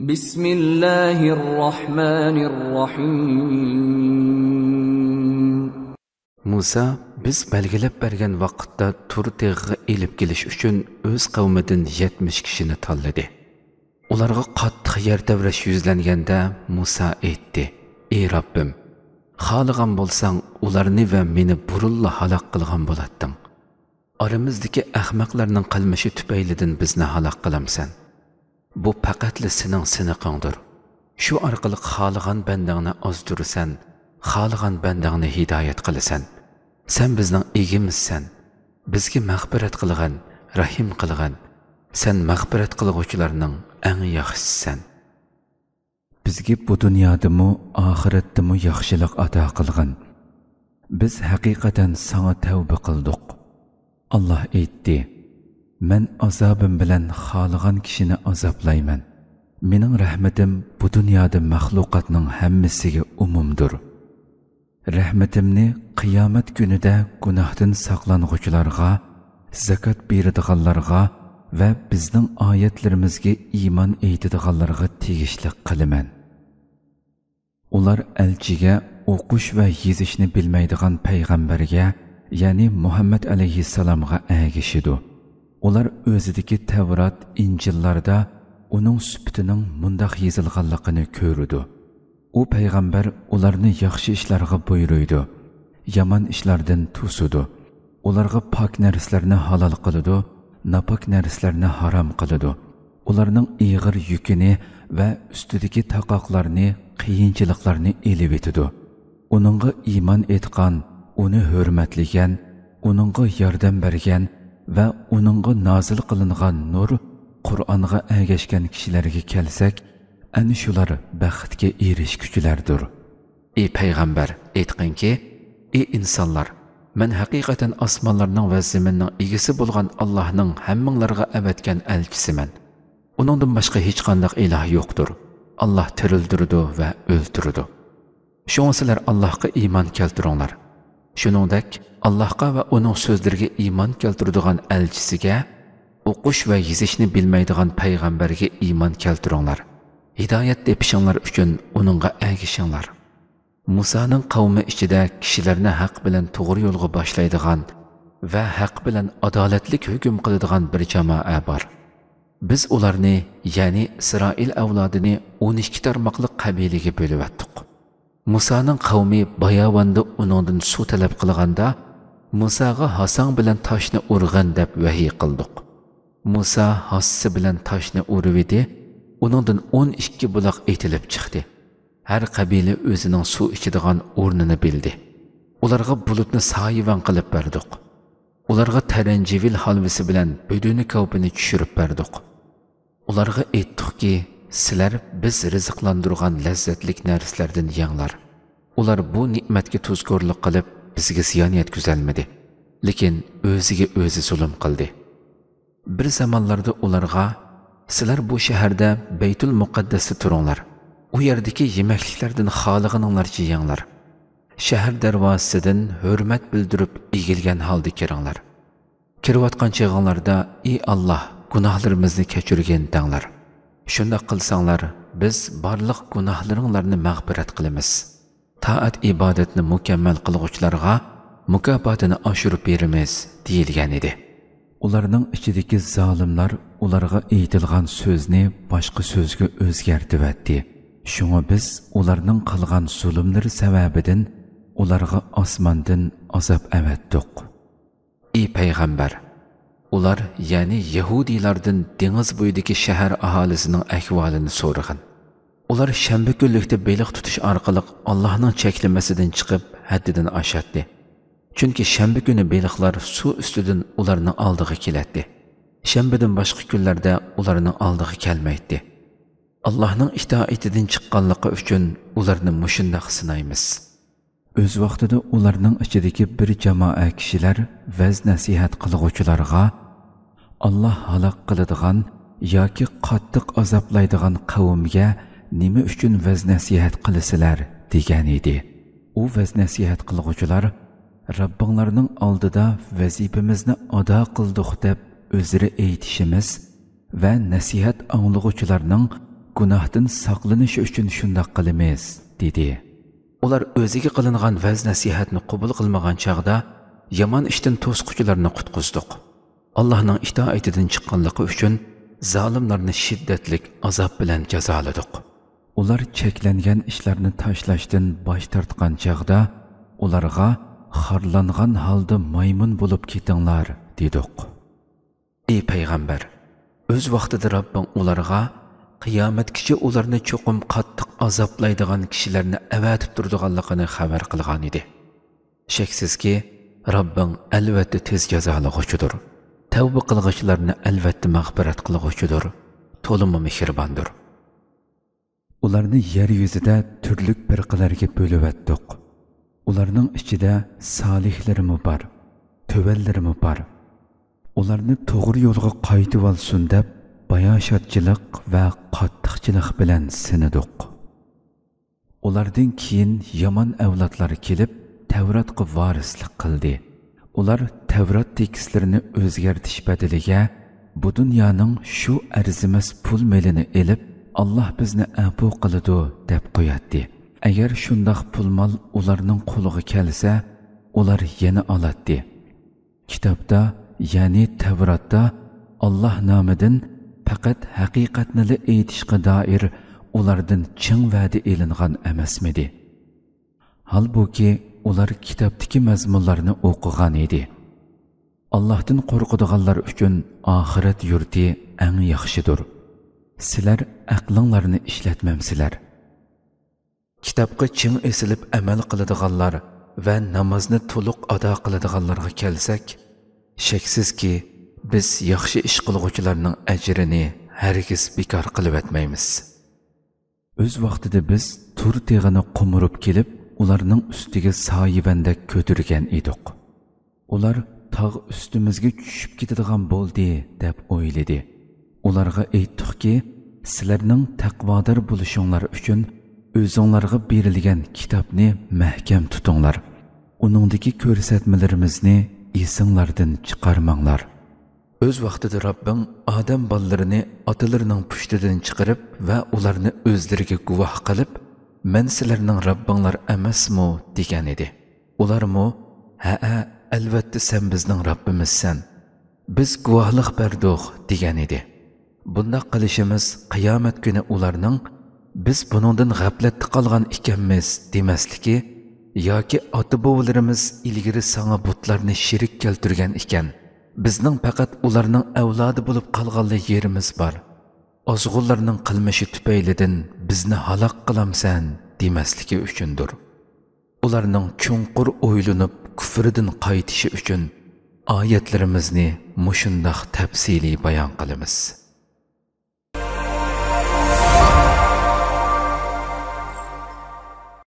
Bismillahirrahmanirrahim. Musa biz belgilab bergan vaqtda tur teg'iga elib kelish uchun o'z qavmidan 70 kishini tanladi. Ularga qattiq yer tavrash yuzlanganda Musa aytdi: "Ey Rabbim, xohlagan bo'lsang ularni va meni burulla halaq qilgan bo'latding. Aramizdagi ahmoqlarning qilmishi tufaylidan bizni halaq qilamsan. Bu faqatli sening siniqingdir. Shu orqali xohlagan bandangni ozdurasan, xohlagan bandangni hidoyat qilasan. Sen bizning egimizsan. Bizga mag'firat qilgan, rahim qilgan. Sen mag'firat qilguvchilarning eng yaxshisisan. Bizga bu dunyodami, oxiratdami yaxshilik ato qilgan. Biz haqiqatan sana tavba qildik." Allah aytdi: "Men azobim bilan xohlagan kishini azoblayman. Mening rahmatim bu dunyoda maxluqotning hammasiga umumdir. Rahmatimni qiyomat kunida gunohdan saqlanguvchilarga, zakot beradiganlarga va bizning oyatlarimizga iymon etadiganlarga tegishli qilaman." Ular elchiga, o'qish va yezishni bilmaydigan payg'ambarga, ya'ni Muhammad alayhissalomga ergashidi. Ular o'zidagi Tavrat, Injillarda uning sifatining mundoq yozilganligini ko'rdi. U payg'ambar ularni yaxshi ishlarga buyuruydi, yomon ishlardan to'sidi. Ularga pok narsalarni halol qiladi, napok narsalarni harom qiladi. Ularning ig'ir yukini va ustidagi taqoqlarni, qiyinchiliklarni elib etadi. Uningga iymon etgan, uni hurmatlagan, uningga yordam bergan va uningga nozil qilingan nur Qur'onga ergashgan kishilarga kelsak, ana shular baxtga erishguchilardir. Ey payg'ambar, aytqinki: "Ey insonlar, men haqiqatan osmonlarning va zaminning egasi bo'lgan Allohning hammanglarga avatgan elchisiman. Uningdan boshqa hech qanday iloh yo'qdir. Alloh tirildirdi va o'ldirdi. Shunga sizlar Allohga iymon keltiringlar. Shuningdek, Allohga va uning so'zlariga iymon keltiradigan elchisiga, o'qish va yozishni bilmaydigan payg'ambarga iymon keltiringlar. Hidoyat tepishinglar uchun uningga ergashinglar." Musaning qavmi ichida kishilarni haq bilan to'g'ri yo'lga boshlaydigan va haq bilan adolatlik hukm qiladigan bir jamoa bor. Biz ularni, ya'ni Isroil avlodini 12 tarmoqli qabilaga bo'lib atdik. Musaning qavmi bayovonda uningdan suv talab qilganda, Musaga hasang bilan toshni urg'in deb vahiy qildik. Musa hassi bilan toshni uruvdi, uningdan 12 buloq etilib chiqdi. Har qabila o'zining suv ichadigan o'rnini bildi. Ularga bulutni soyivon qilib berdik. Ularga taranjivil halvasi bilan buduni ko'pini tushirib berdik. Ularga aytdikki: "Sizlar biz rizqlantirgan lazzatlik narsalardan yenglar." Ular bu ne'matga tuzkorlik qilib bizga ziyon yetkazolmadi, lekin o'ziga o'zi zulm qildi. Bir zamonlarda ularga: "Sizlar bu shaharda Baytul Muqaddasda turinglar. U yerdagi yemekliklardan xohlaganinglarcha yenglar. Shahar darvozasidan hurmat bildirib egilgan holda kiringlar. Kirayotgan chog'inglarda: Ey Alloh, gunohlarimizni kechirgin denglar. Shunda qilsanglar, biz barliq gunohlaringlarni mag'firat qilamiz. Taat ibodatni mukammal qilguvchilarga mukofotini oshirib beramiz" deyilgan edi. Ularning ichidagi zolimlar ularga aytilgan so'zni boshqa so'zga o'zgartirdi. Shunga biz ularning qilgan zulmlari sababidan ularga osmondan azob avatdik. Ey payg'ambar, ular, ya'ni Yahudiylardan dengiz bo'yidagi shahar aholisining ahvolini so'rag'in. Ular shanba kunlikda baliq tutish orqali Allohning cheklamasidan chiqib, haddidan oshadi. Chunki shanba kuni baliqlar suv ustidan ularning oldiga keladi. Shanbadan boshqa kunlarda ularning oldiga kelmaydi. Allohning itoatidan chiqqanligi uchun ularni mushundaq sinaymiz. O'z vaqtida ularning ichidagi bir jamoa kishilar vaz nasihat qilguvchilarga Alloh halaq qiladigan yoki qattiq azoblaydigan qavmga nima uchun vaz nasihat qilasizlar degan edi. U vaz nasihat qilguvchilar Rabbinglarning oldida vazifamizni ado qildik deb o'zlari aytishimiz va nasihat anglag'uvchilarning gunohdan saqlanish uchun shundoq qilamiz dedi. Ular o'ziga qilingan vaz nasihatni qabul qilmagan chaqda yomon ishdan to'squchilarni qutqizdik. Allohning itoatidan chiqqanligi uchun zolimlarni shiddatlik azob bilan jazoladik. Ular cheklangan ishlarni tashlashdan bosh tortgan chaqda ularga xorlangan holda maymun bo'lib ketinglar dedik. Ey payg'ambar, o'z vaqtida Rabbing ularga qiyomatgacha ularni cho'qim qattiq azoblaydigan kishilarni avatib turadiganligini xabar qilgan edi. Shaksizki, Rabbing albatta tez jazolag'uchidir. Tavba qilg'uvchilarni albatta mag'firat qilg'uchidir. To'liq mehribondir. Ularni yer yuzida turli firqalarga bo'lib o'tdik. Ularning ichida solihlarmi bor, tövəllərimi bor. Ularni to'g'ri yo'lga qaytib olsin deb bayoshatchilik va qattiqchilik bilan sinadik. Ulardan keyin yomon avlodlar kelib, Tavratga varislik qildi. Ular Tavrat tekstlarini o'zgartish badaliga bu dunyoning shu arzimas pul melini elib, Allah bizni afu qiladi deb qo'yadi. Agar shundoq pul-mol ularning qo'liga kelsa, ular yana oladi. Kitobda, ya'ni Tavratda Allah nomidan faqat haqiqatni aytishga doir ulardan chin va'da elingan emasmidi? Halbuki ular kitobdagi mazmunlarni o'qigan edi. Allohdan qo'rqadiganlar uchun oxirat yurti eng yaxshidir. Sizlar aqlinglarni ishlatmamsizlar. Kitobga chin esilib amal qiladiganlar va namozni to'liq ado qiladiganlarga kelsak, shaksizki biz yaxshi ish qilguvchilarning ajrini hargiz bekor qilib o'tmaymiz. O'z vaqtida biz tur teg'ini qumurib kelib, ularning ustiga soyivanda ko'tirgan edik. Ular tog' ustimizga tushib ketadigan bo'ldi deb o'yladi. Ularga aytdikki, sizlarning taqvodor bo'lishinglar uchun o'zinglarga berilgan kitobni mahkam tutinglar. Uningdagi ko'rsatmalarimizni esinglardan chiqarmanglar. O'z vaqtida Rabbing odam bolalarini otalarining pushtidan chiqarib va ularni o'zlariga guvoh qilib, "Men sizlarning Rabbinglar emasmi?" degan edi. Ularmi, "Ha, albatta sen bizning Rabbimizsan. Biz guvohlik berdik" degan edi. Bundaq qilishimiz qiyomat kuni ularning biz buningdan g'aflatda qolgan ekanmiz demasligi yoki ota-bobolarimiz ilgari sana butlarni shirik keltirgan ekan. Bizning faqat ularning avlodi bo'lib qolganlik yerimiz bor. Ozg'unlarning qilmishi tufaylidan bizni halok qilamsan demasligi uchundir. Ularning chunqur o'ylanib kufridan qaytishi uchun oyatlarimizni mushundoq tafsiliy bayon qilamiz.